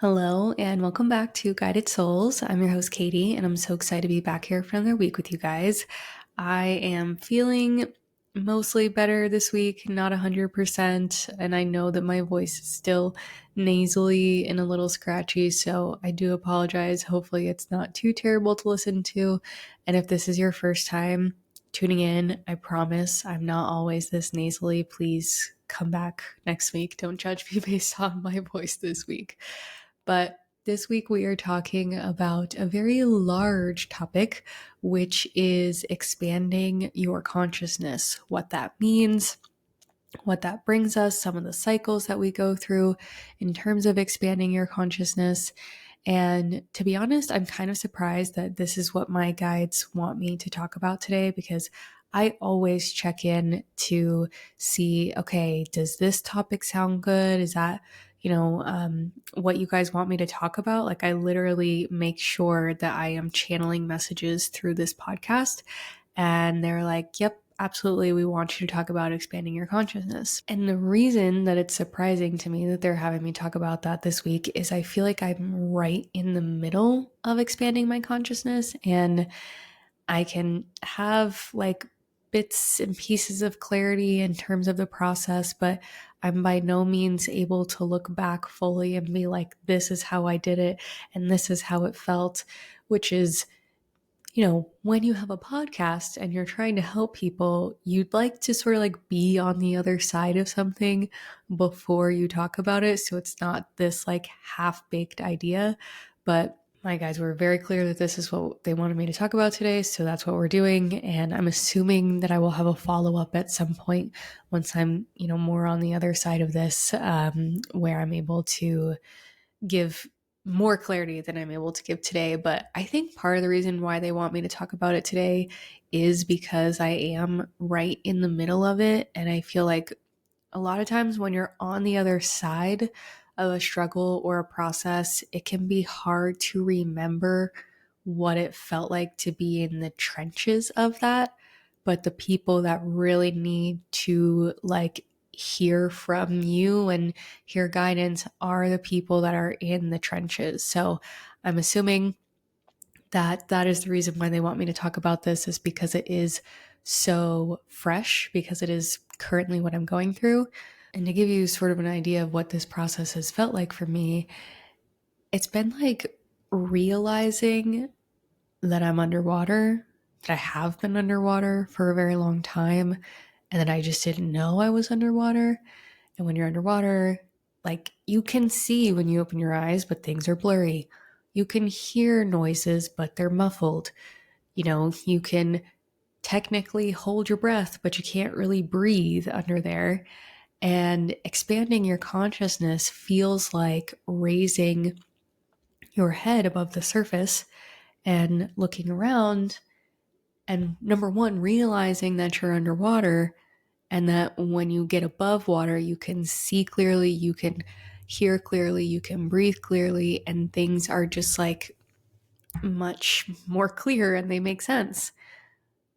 Hello, and welcome back to Guided Souls. I'm your host, Katie, and I'm so excited to be back here for another week with you guys. I am feeling mostly better this week, not 100%, and I know that my voice is still nasally and a little scratchy, so I do apologize. Hopefully, it's not too terrible to listen to. And if this is your first time tuning in, I promise I'm not always this nasally. Please come back next week. Don't judge me based on my voice this week. But this week we are talking about a very large topic, which is expanding your consciousness, what that means, what that brings us, some of the cycles that we go through in terms of expanding your consciousness. And to be honest, I'm kind of surprised that this is what my guides want me to talk about today because I always check in to see, okay, does this topic sound good? Is that, what you guys want me to talk about? Like, I literally make sure that I am channeling messages through this podcast. And they're like, yep, absolutely, we want you to talk about expanding your consciousness. And the reason that it's surprising to me that they're having me talk about that this week is I feel like I'm right in the middle of expanding my consciousness, and I can have like bits and pieces of clarity in terms of the process, but I'm by no means able to look back fully and be like, this is how I did it and this is how it felt, which is, when you have a podcast and you're trying to help people, you'd like to sort of like be on the other side of something before you talk about it. So it's not this like half baked idea. But my guys were very clear that this is what they wanted me to talk about today. So that's what we're doing. And I'm assuming that I will have a follow up at some point once I'm, more on the other side of this, where I'm able to give more clarity than I'm able to give today. But I think part of the reason why they want me to talk about it today is because I am right in the middle of it. And I feel like a lot of times when you're on the other side of a struggle or a process, it can be hard to remember what it felt like to be in the trenches of that. But the people that really need to like hear from you and hear guidance are the people that are in the trenches. So I'm assuming that that is the reason why they want me to talk about this, is because it is so fresh, because it is currently what I'm going through. And to give you sort of an idea of what this process has felt like for me, it's been like realizing that I'm underwater, that I have been underwater for a very long time, and that I just didn't know I was underwater. And when you're underwater, like you can see when you open your eyes, but things are blurry. You can hear noises, but they're muffled. You can technically hold your breath, but you can't really breathe under there. And expanding your consciousness feels like raising your head above the surface and looking around. And number one, realizing that you're underwater and that when you get above water, you can see clearly, you can hear clearly, you can breathe clearly, and things are just like much more clear and they make sense.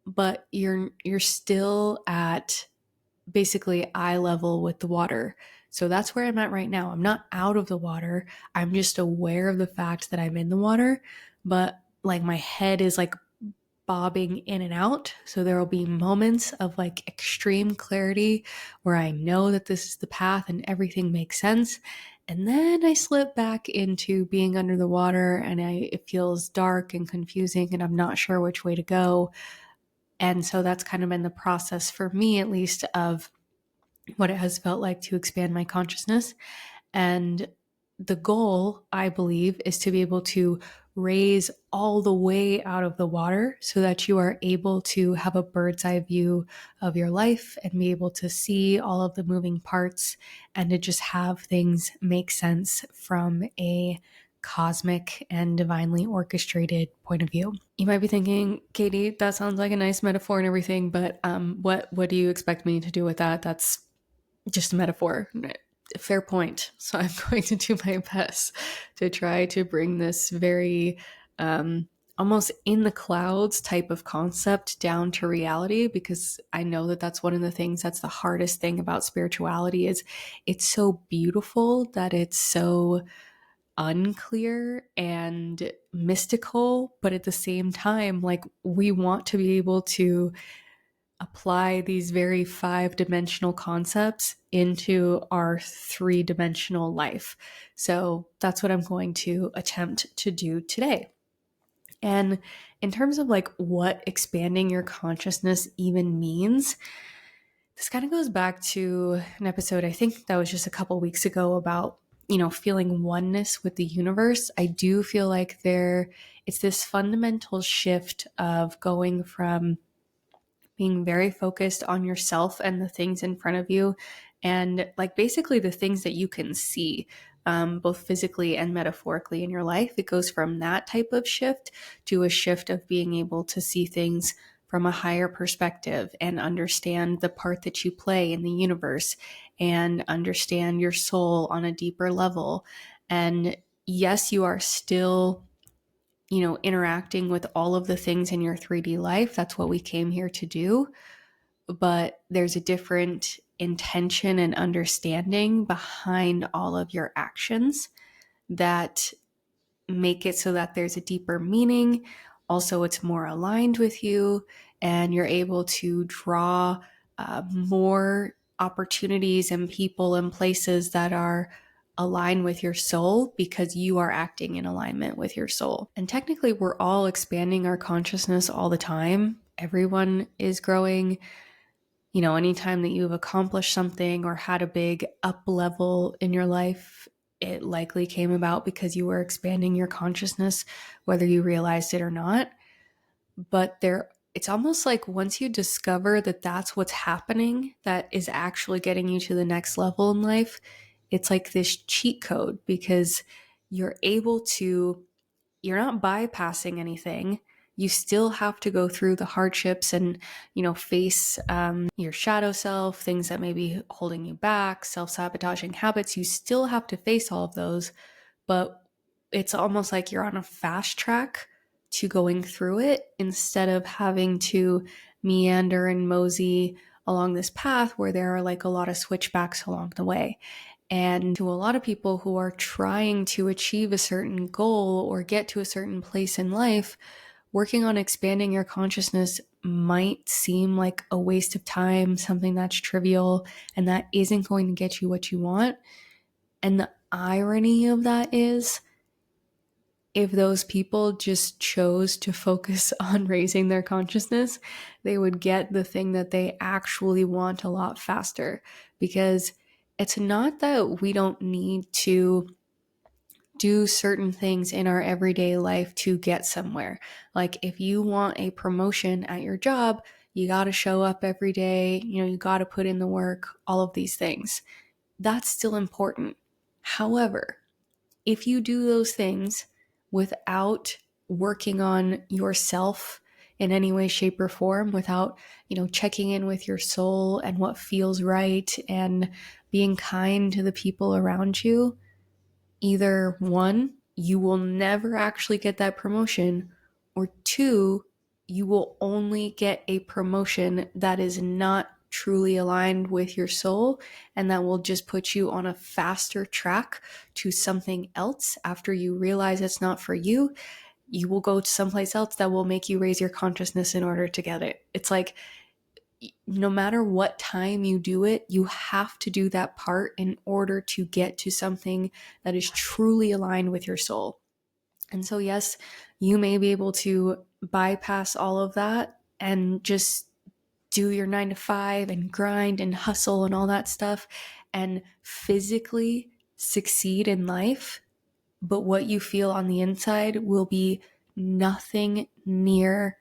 But you're still at basically eye level with the water. So that's where I'm at right now. I'm not out of the water. I'm just aware of the fact that I'm in the water, but like my head is like bobbing in and out. So there will be moments of like extreme clarity where I know that this is the path and everything makes sense. And then I slip back into being under the water and it feels dark and confusing and I'm not sure which way to go. And so that's kind of been the process for me, at least, of what it has felt like to expand my consciousness. And the goal, I believe, is to be able to raise all the way out of the water so that you are able to have a bird's eye view of your life and be able to see all of the moving parts and to just have things make sense from a cosmic and divinely orchestrated point of view. You might be thinking, Katie, that sounds like a nice metaphor and everything, but what do you expect me to do with that? That's just a metaphor. Fair point. So I'm going to do my best to try to bring this very almost in the clouds type of concept down to reality, because I know that that's one of the things that's the hardest thing about spirituality is it's so beautiful that it's so unclear and mystical, but at the same time, like, we want to be able to apply these very 5-dimensional concepts into our 3-dimensional life. So that's what I'm going to attempt to do today. And in terms of like what expanding your consciousness even means, this kind of goes back to an episode I think that was just a couple weeks ago about, feeling oneness with the universe. I do feel like it's this fundamental shift of going from being very focused on yourself and the things in front of you, and like basically the things that you can see, both physically and metaphorically in your life. It goes from that type of shift to a shift of being able to see things from a higher perspective and understand the part that you play in the universe and understand your soul on a deeper level. And yes, you are still interacting with all of the things in your 3D life. That's what we came here to do. But there's a different intention and understanding behind all of your actions that make it so that there's a deeper meaning. Also, it's more aligned with you, and you're able to draw more opportunities and people and places that are aligned with your soul because you are acting in alignment with your soul. And technically, we're all expanding our consciousness all the time. Everyone is growing. Anytime that you've accomplished something or had a big up level in your life, it likely came about because you were expanding your consciousness, whether you realized it or not. But it's almost like once you discover that that's what's happening, that is actually getting you to the next level in life, it's like this cheat code because you're not bypassing anything. You still have to go through the hardships and, face your shadow self, things that may be holding you back, self-sabotaging habits. You still have to face all of those, but it's almost like you're on a fast track to going through it instead of having to meander and mosey along this path where there are like a lot of switchbacks along the way. And to a lot of people who are trying to achieve a certain goal or get to a certain place in life, working on expanding your consciousness might seem like a waste of time, something that's trivial, and that isn't going to get you what you want. And the irony of that is, if those people just chose to focus on raising their consciousness, they would get the thing that they actually want a lot faster. Because it's not that we don't need to do certain things in our everyday life to get somewhere. Like if you want a promotion at your job, you got to show up every day, you got to put in the work, all of these things. That's still important. However, if you do those things without working on yourself in any way, shape, or form, without, checking in with your soul and what feels right and being kind to the people around you, either one, you will never actually get that promotion, or two, you will only get a promotion that is not truly aligned with your soul, and that will just put you on a faster track to something else. After you realize it's not for you, you will go to someplace else that will make you raise your consciousness in order to get it. It's like, no matter what time you do it, you have to do that part in order to get to something that is truly aligned with your soul. And so, yes, you may be able to bypass all of that and just do your 9 to 5 and grind and hustle and all that stuff and physically succeed in life. But what you feel on the inside will be nothing near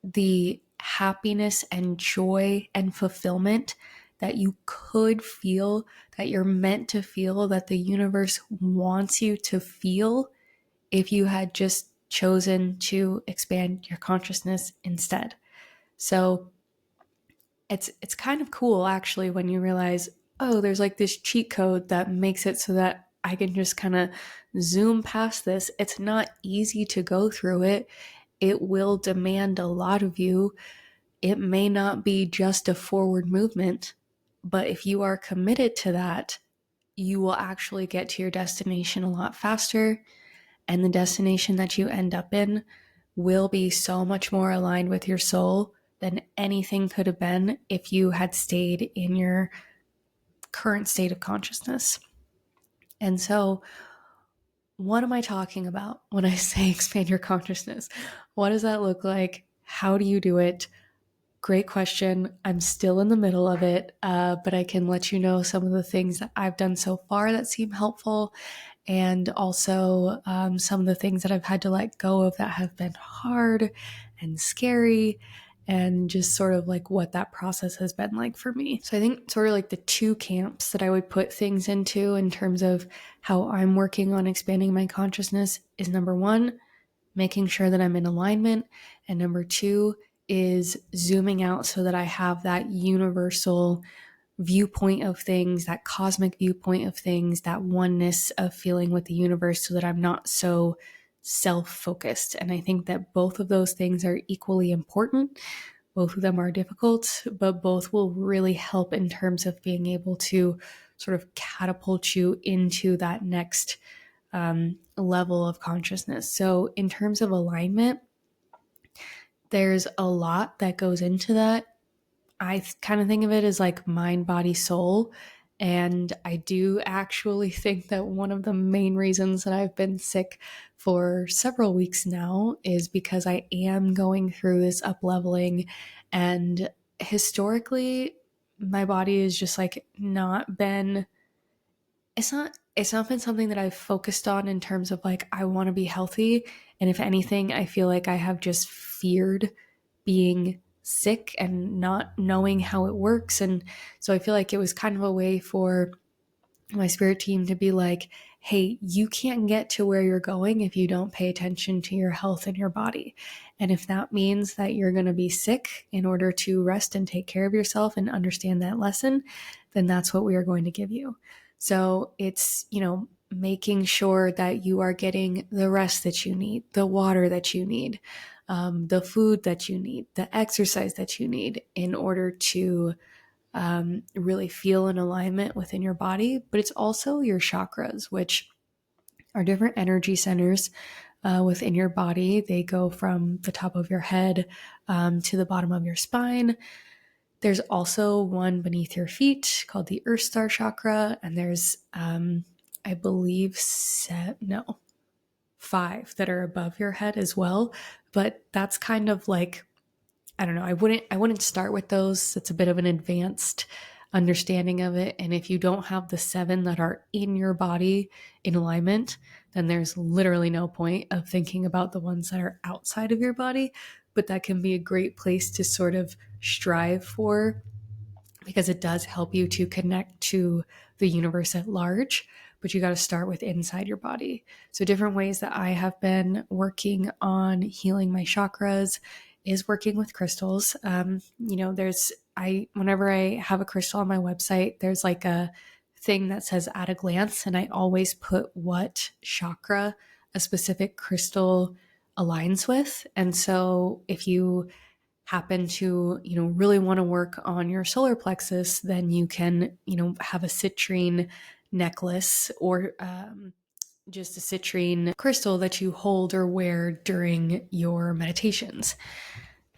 the happiness and joy and fulfillment that you could feel, that you're meant to feel, that the universe wants you to feel if you had just chosen to expand your consciousness instead. So it's kind of cool actually when you realize, oh, there's like this cheat code that makes it so that I can just kind of zoom past this. It's not easy to go through it. It will demand a lot of you. It may not be just a forward movement, but if you are committed to that, you will actually get to your destination a lot faster. And the destination that you end up in will be so much more aligned with your soul than anything could have been if you had stayed in your current state of consciousness. And so, what am I talking about when I say expand your consciousness? What does that look like? How do you do it? Great question. I'm still in the middle of it, but I can let you know some of the things that I've done so far that seem helpful, and also some of the things that I've had to let go of that have been hard and scary, and just sort of like what that process has been like for me. So I think sort of like the two camps that I would put things into in terms of how I'm working on expanding my consciousness is number one, making sure that I'm in alignment, and number two is zooming out so that I have that universal viewpoint of things, that cosmic viewpoint of things, that oneness of feeling with the universe, so that I'm not so self-focused. And I think that both of those things are equally important. Both of them are difficult, but both will really help in terms of being able to sort of catapult you into that next level of consciousness. So in terms of alignment, there's a lot that goes into that. I kind of think of it as like mind, body, soul. And I do actually think that one of the main reasons that I've been sick for several weeks now is because I am going through this up leveling. And historically, my body has just like not been, it's not been something that I've focused on in terms of like, I want to be healthy. And if anything, I feel like I have just feared being sick and not knowing how it works. And so I feel like it was kind of a way for my spirit team to be like, hey, you can't get to where you're going if you don't pay attention to your health and your body. And if that means that you're going to be sick in order to rest and take care of yourself and understand that lesson, then that's what we are going to give you. So it's, making sure that you are getting the rest that you need, the water that you need, the food that you need, the exercise that you need in order to really feel an alignment within your body. But it's also your chakras, which are different energy centers within your body. They go from the top of your head to the bottom of your spine. There's also one beneath your feet called the Earth Star chakra, and there's, I believe, 5 that are above your head as well. But that's kind of like, I don't know, I wouldn't start with those. It's a bit of an advanced understanding of it. And if you don't have the 7 that are in your body in alignment, then there's literally no point of thinking about the ones that are outside of your body. But that can be a great place to sort of strive for, because it does help you to connect to the universe at large. But you got to start with inside your body. So different ways that I have been working on healing my chakras is working with crystals. Whenever I have a crystal on my website, there's like a thing that says at a glance, and I always put what chakra a specific crystal aligns with. And so if you happen to, really want to work on your solar plexus, then you can, have a citrine necklace or just a citrine crystal that you hold or wear during your meditations.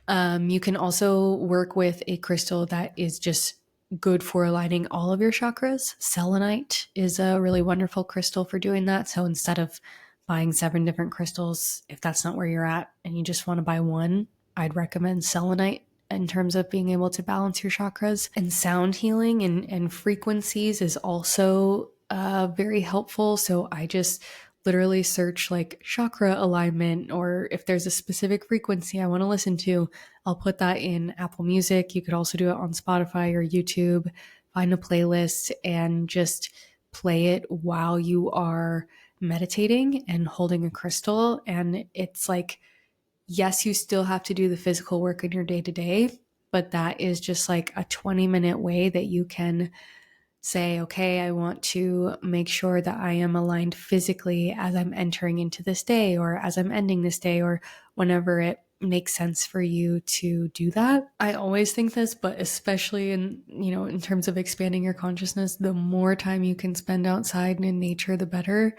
You can also work with a crystal that is just good for aligning all of your chakras. Selenite is a really wonderful crystal for doing that. So instead of buying 7 different crystals, if that's not where you're at and you just want to buy one, I'd recommend selenite in terms of being able to balance your chakras. And sound healing and frequencies is also very helpful. So I just literally search like chakra alignment, or if there's a specific frequency I want to listen to, I'll put that in Apple Music. You could also do it on Spotify or YouTube. Find a playlist and just play it while you are meditating and holding a crystal. And it's like, yes, you still have to do the physical work in your day to day, but that is just like a 20-minute way that you can say, okay, I want to make sure that I am aligned physically as I'm entering into this day or as I'm ending this day or whenever it make sense for you to do that. I always think this, but especially in terms of expanding your consciousness, the more time you can spend outside and in nature, the better.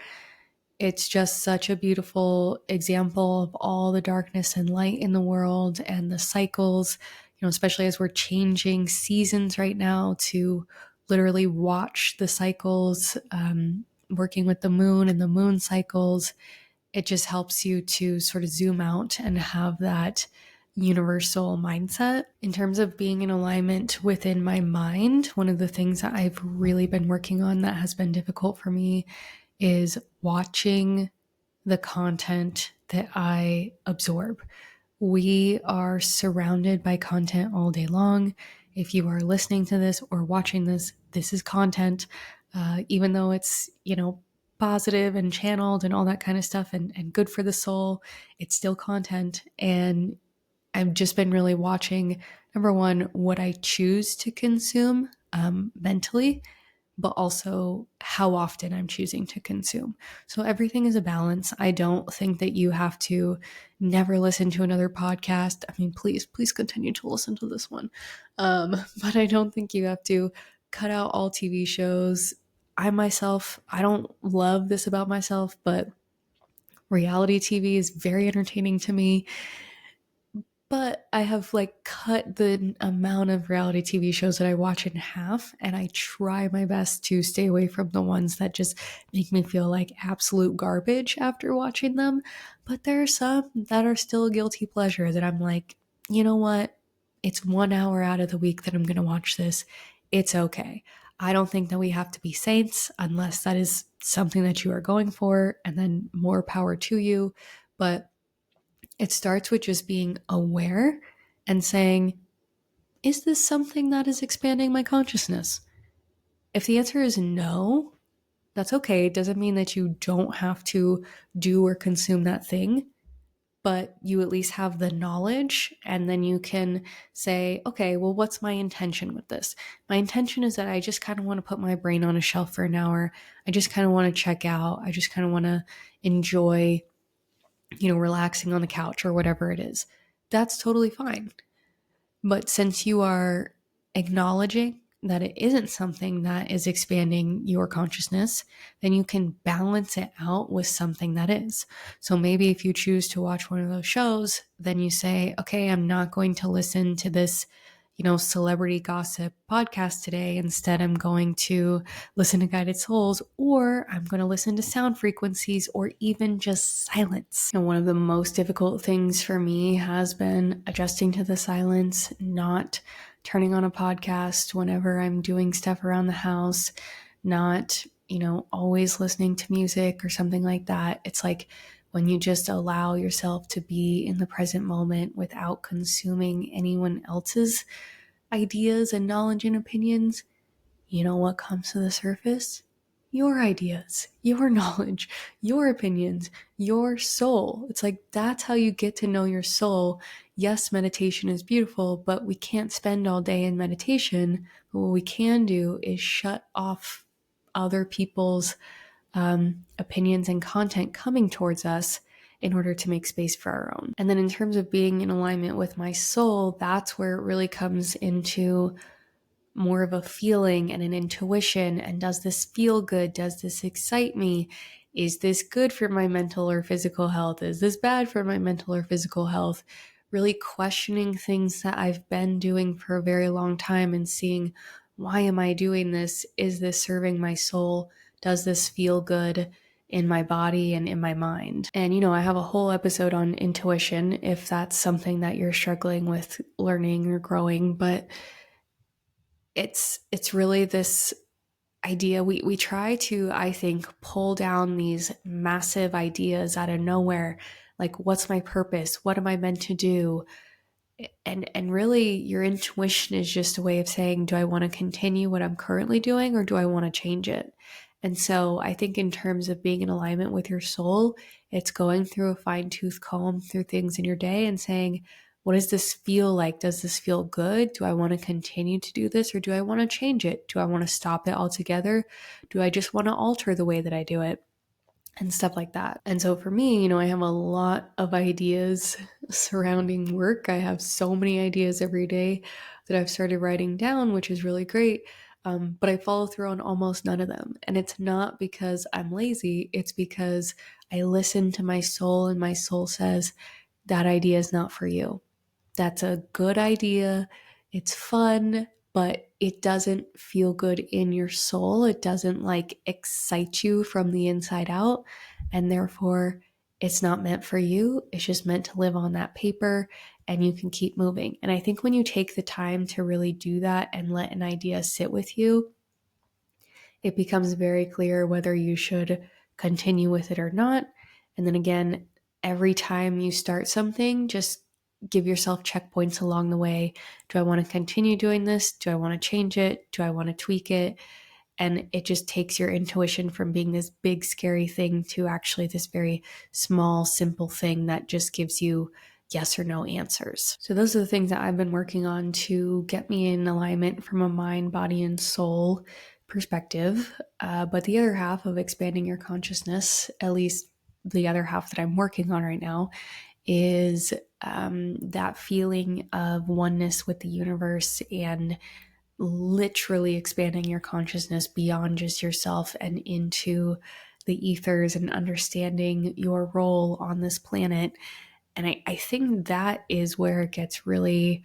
It's just such a beautiful example of all the darkness and light in the world and the cycles, especially as we're changing seasons right now, to literally watch the cycles, working with the moon and the moon cycles. It just helps you to sort of zoom out and have that universal mindset. In terms of being in alignment within my mind, one of the things that I've really been working on that has been difficult for me is watching the content that I absorb. We are surrounded by content all day long. If you are listening to this or watching this, this is content. Even though it's, positive and channeled and all that kind of stuff and good for the soul, it's still content. And I've just been really watching, number one, what I choose to consume mentally, but also how often I'm choosing to consume. So everything is a balance. I don't think that you have to never listen to another podcast. I mean, please continue to listen to this one. But I don't think you have to cut out all TV shows. I don't love this about myself, but reality TV is very entertaining to me. But I have cut the amount of reality TV shows that I watch in half, and I try my best to stay away from the ones that just make me feel like absolute garbage after watching them. But there are some that are still a guilty pleasure that I'm like, you know what? It's 1 hour out of the week that I'm going to watch this. It's okay. I don't think that we have to be saints unless that is something that you are going for, and then more power to you. But it starts with just being aware and saying, is this something that is expanding my consciousness? If the answer is no, that's okay. It doesn't mean that you don't have to do or consume that thing, but you at least have the knowledge, and then you can say, okay, well, what's my intention with this? My intention is that I just kind of want to put my brain on a shelf for an hour. I just kind of want to check out. I just kind of want to enjoy relaxing on the couch or whatever it is. That's totally fine. But since you are acknowledging that it isn't something that is expanding your consciousness, then you can balance it out with something that is. So maybe if you choose to watch one of those shows, then you say, okay, I'm not going to listen to this celebrity gossip podcast today. Instead, I'm going to listen to Guided Souls, or I'm going to listen to sound frequencies, or even just silence. One of the most difficult things for me has been adjusting to the silence, not turning on a podcast whenever I'm doing stuff around the house, not, always listening to music or something like that. It's like when you just allow yourself to be in the present moment without consuming anyone else's ideas and knowledge and opinions, you know what comes to the surface? Your ideas, your knowledge, your opinions, your soul. It's like that's how you get to know your soul. Yes, meditation is beautiful, but we can't spend all day in meditation. But what we can do is shut off other people's opinions and content coming towards us in order to make space for our own. And then in terms of being in alignment with my soul, that's where it really comes into more of a feeling and an intuition. And does this feel good? Does this excite me? Is this good for my mental or physical health? Is this bad for my mental or physical health? Really questioning things that I've been doing for a very long time and seeing, why am I doing this? Is this serving my soul? Does this feel good in my body and in my mind? And, I have a whole episode on intuition if that's something that you're struggling with learning or growing, but it's really this idea. We try to, I think, pull down these massive ideas out of nowhere. Like, what's my purpose? What am I meant to do? And really your intuition is just a way of saying, do I want to continue what I'm currently doing, or do I want to change it? And so I think in terms of being in alignment with your soul, it's going through a fine-tooth comb through things in your day and saying, what does this feel like? Does this feel good? Do I want to continue to do this, or do I want to change it? Do I want to stop it altogether? Do I just want to alter the way that I do it? and stuff like that. And so for me, I have a lot of ideas surrounding work. I have so many ideas every day that I've started writing down, which is really great. But I follow through on almost none of them. And it's not because I'm lazy, it's because I listen to my soul, and my soul says, that idea is not for you. That's a good idea. It's fun, but it doesn't feel good in your soul. It doesn't excite you from the inside out. And therefore, it's not meant for you. It's just meant to live on that paper, and you can keep moving. And I think when you take the time to really do that and let an idea sit with you, it becomes very clear whether you should continue with it or not. And then again, every time you start something, just give yourself checkpoints along the way. Do I want to continue doing this? Do I want to change it? Do I want to tweak it? And it just takes your intuition from being this big, scary thing to actually this very small, simple thing that just gives you yes or no answers. So, those are the things that I've been working on to get me in alignment from a mind, body, and soul perspective. But the other half of expanding your consciousness, at least the other half that I'm working on right now, is that feeling of oneness with the universe and literally expanding your consciousness beyond just yourself and into the ethers and understanding your role on this planet. And I think that is where it gets really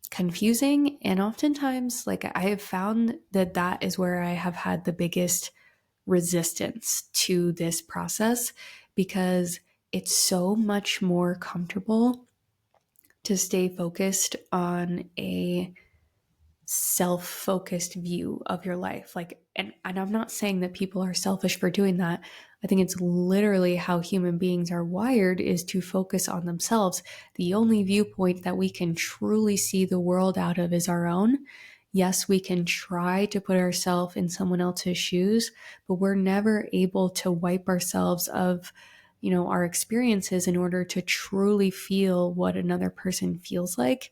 confusing. And oftentimes, I have found that that is where I have had the biggest resistance to this process, because it's so much more comfortable to stay focused on a self-focused view of your life. And I'm not saying that people are selfish for doing that. I think it's literally how human beings are wired, is to focus on themselves. The only viewpoint that we can truly see the world out of is our own. Yes, we can try to put ourselves in someone else's shoes, but we're never able to wipe ourselves of our experiences in order to truly feel what another person feels like.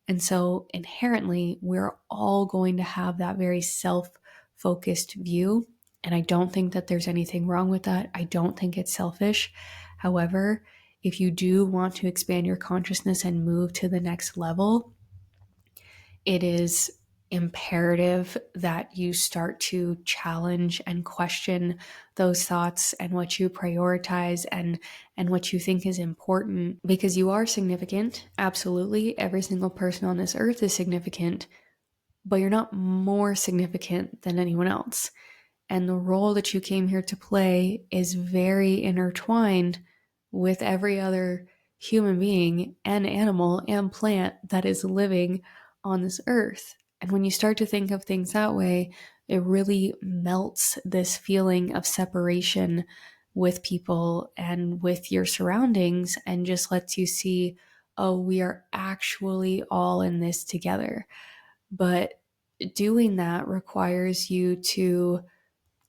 And so inherently, we're all going to have that very self-focused view. And I don't think that there's anything wrong with that. I don't think it's selfish. However, if you do want to expand your consciousness and move to the next level, it is imperative that you start to challenge and question those thoughts and what you prioritize and what you think is important, because you are significant. Absolutely, every single person on this earth is significant, but you're not more significant than anyone else. And the role that you came here to play is very intertwined with every other human being and animal and plant that is living on this earth. And when you start to think of things that way, it really melts this feeling of separation with people and with your surroundings, and just lets you see, oh, we are actually all in this together. But doing that requires you to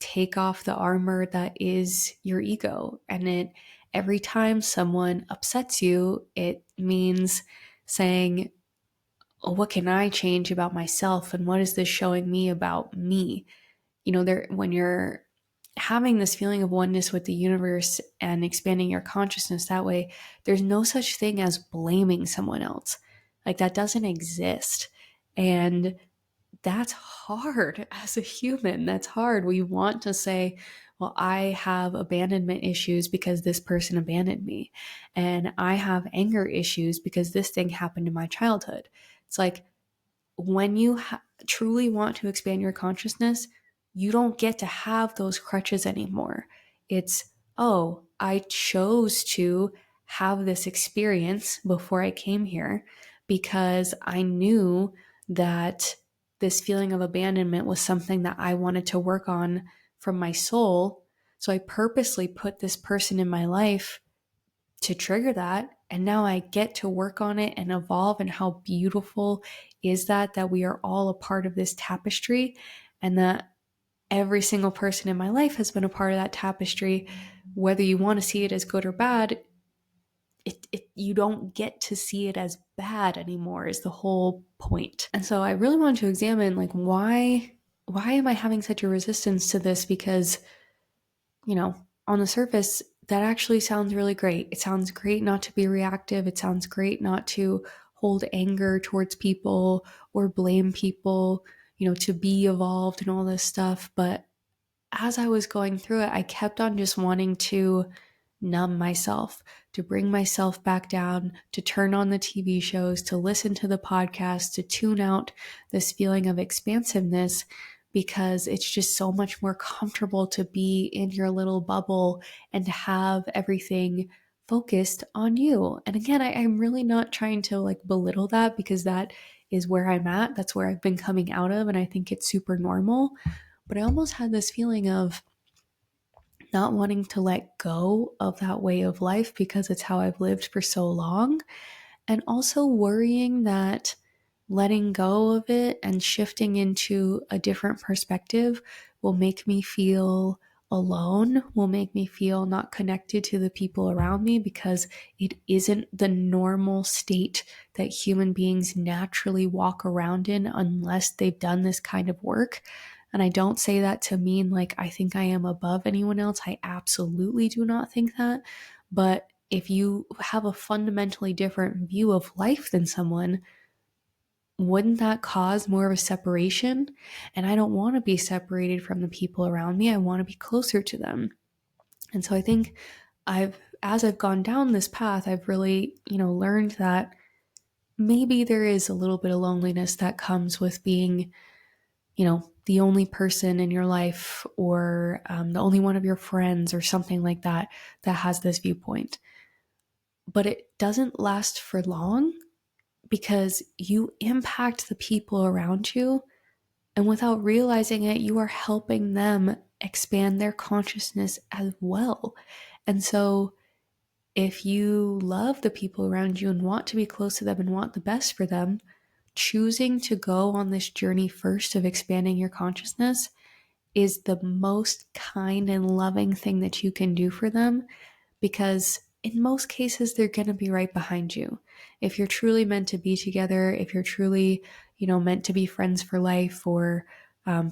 take off the armor that is your ego. And every time someone upsets you, it means saying, oh, what can I change about myself? And what is this showing me about me? When you're having this feeling of oneness with the universe and expanding your consciousness that way, there's no such thing as blaming someone else. That doesn't exist. And that's hard as a human. That's hard. We want to say, well, I have abandonment issues because this person abandoned me. And I have anger issues because this thing happened in my childhood. It's when you truly want to expand your consciousness, you don't get to have those crutches anymore. It's, oh, I chose to have this experience before I came here because I knew that this feeling of abandonment was something that I wanted to work on from my soul. So I purposely put this person in my life to trigger that. And now I get to work on it and evolve. And how beautiful is that we are all a part of this tapestry, and that every single person in my life has been a part of that tapestry. Whether you want to see it as good or bad, you don't get to see it as bad anymore, is the whole point. And so I really wanted to examine why am I having such a resistance to this? Because on the surface, that actually sounds really great. It sounds great not to be reactive. It sounds great not to hold anger towards people or blame people, to be evolved and all this stuff. But as I was going through it, I kept on just wanting to numb myself, to bring myself back down, to turn on the TV shows, to listen to the podcast, to tune out this feeling of expansiveness, because it's just so much more comfortable to be in your little bubble and to have everything focused on you. And again, I'm really not trying to like belittle that, because that is where I'm at. That's where I've been coming out of. And I think it's super normal. But I almost had this feeling of not wanting to let go of that way of life because it's how I've lived for so long. And also worrying that letting go of it and shifting into a different perspective will make me feel alone, will make me feel not connected to the people around me, because it isn't the normal state that human beings naturally walk around in unless they've done this kind of work. And I don't say that to mean like I think I am above anyone else. I absolutely do not think that. But if you have a fundamentally different view of life than someone, wouldn't that cause more of a separation? And I don't want to be separated from the people around me. I want to be closer to them. And so I think as I've gone down this path, I've really, learned that maybe there is a little bit of loneliness that comes with being, the only person in your life, or the only one of your friends or something like that that has this viewpoint. But it doesn't last for long, because you impact the people around you, and without realizing it, you are helping them expand their consciousness as well. And so if you love the people around you and want to be close to them and want the best for them, choosing to go on this journey first of expanding your consciousness is the most kind and loving thing that you can do for them, because in most cases, they're going to be right behind you. If you're truly meant to be together, if you're truly, meant to be friends for life, or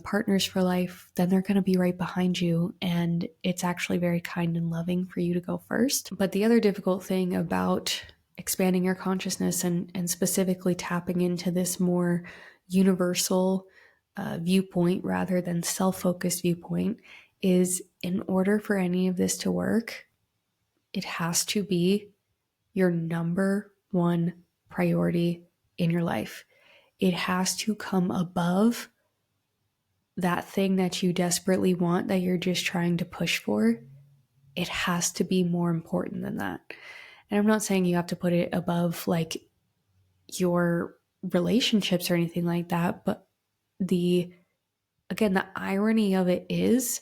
partners for life, then they're going to be right behind you. And it's actually very kind and loving for you to go first. But the other difficult thing about expanding your consciousness, and specifically tapping into this more universal viewpoint rather than self-focused viewpoint, is in order for any of this to work, it has to be your number one priority in your life. It has to come above that thing that you desperately want, that you're just trying to push for. It has to be more important than that. And I'm not saying you have to put it above like your relationships or anything like that, but the irony of it is,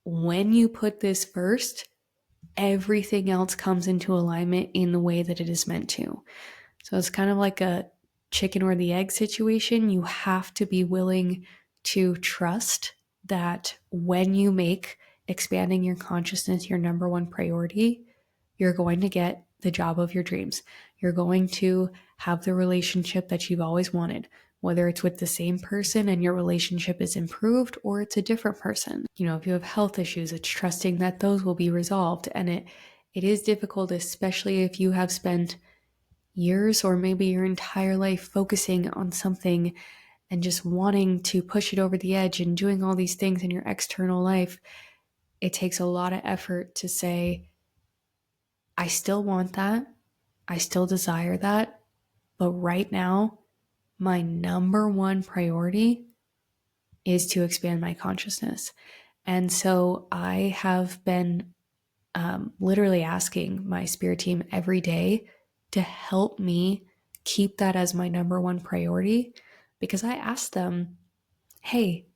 when you put this first, everything else comes into alignment in the way that it is meant to. So it's kind of like a chicken or the egg situation. You have to be willing to trust that when you make expanding your consciousness your number one priority, you're going to get the job of your dreams. You're going to have the relationship that you've always wanted, whether it's with the same person and your relationship is improved, or it's a different person. If you have health issues, it's trusting that those will be resolved. And it is difficult, especially if you have spent years or maybe your entire life focusing on something and just wanting to push it over the edge and doing all these things in your external life. It takes a lot of effort to say, I still want that. I still desire that. But right now, my number one priority is to expand my consciousness. And so I have been literally asking my spirit team every day to help me keep that as my number one priority, because I asked them, hey,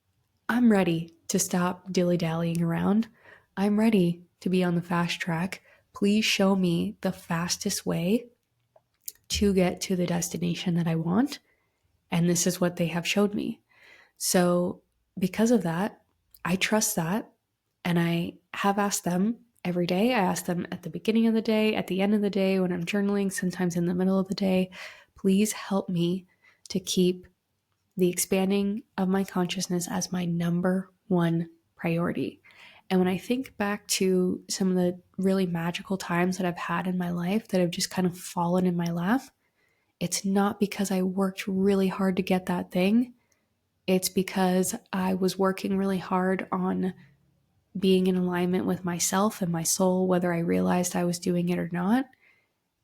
I'm ready to stop dilly-dallying around. I'm ready to be on the fast track. Please show me the fastest way to get to the destination that I want. And this is what they have showed me. So because of that, I trust that. And I have asked them every day. I ask them at the beginning of the day, at the end of the day, when I'm journaling, sometimes in the middle of the day, please help me to keep the expanding of my consciousness as my number one priority. And when I think back to some of the really magical times that I've had in my life that have just kind of fallen in my lap, it's not because I worked really hard to get that thing. It's because I was working really hard on being in alignment with myself and my soul, whether I realized I was doing it or not,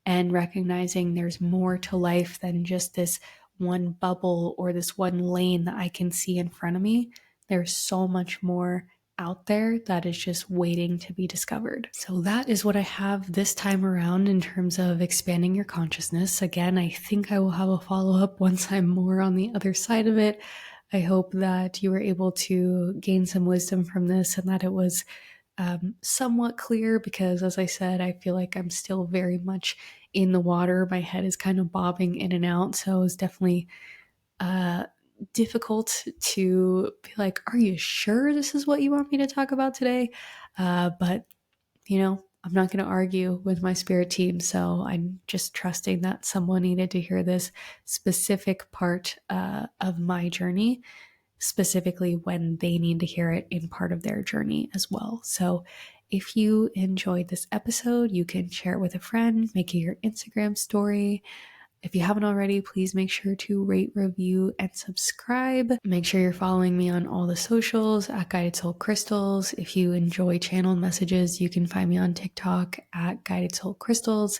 and recognizing there's more to life than just this one bubble or this one lane that I can see in front of me. There's so much more out there that is just waiting to be discovered. So that is what I have this time around in terms of expanding your consciousness. Again, I think I will have a follow-up once I'm more on the other side of it. I hope that you were able to gain some wisdom from this and that it was somewhat clear because, as I said, I feel like I'm still very much in the water. My head is kind of bobbing in and out. So it's definitely uh, difficult to be like, are you sure this is what you want me to talk about today? But, I'm not going to argue with my spirit team. So I'm just trusting that someone needed to hear this specific part of my journey, specifically when they need to hear it in part of their journey as well. So if you enjoyed this episode, you can share it with a friend, make it your Instagram story. If you haven't already, please make sure to rate, review, and subscribe. Make sure you're following me on all the socials at Guided Soul Crystals. If you enjoy channeled messages, you can find me on TikTok at Guided Soul Crystals.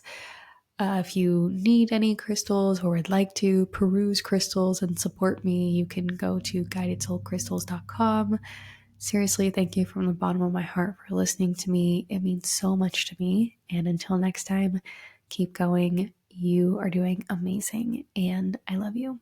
If you need any crystals or would like to peruse crystals and support me, you can go to guidedsoulcrystals.com. Seriously, thank you from the bottom of my heart for listening to me. It means so much to me. And until next time, keep going. You are doing amazing, and I love you.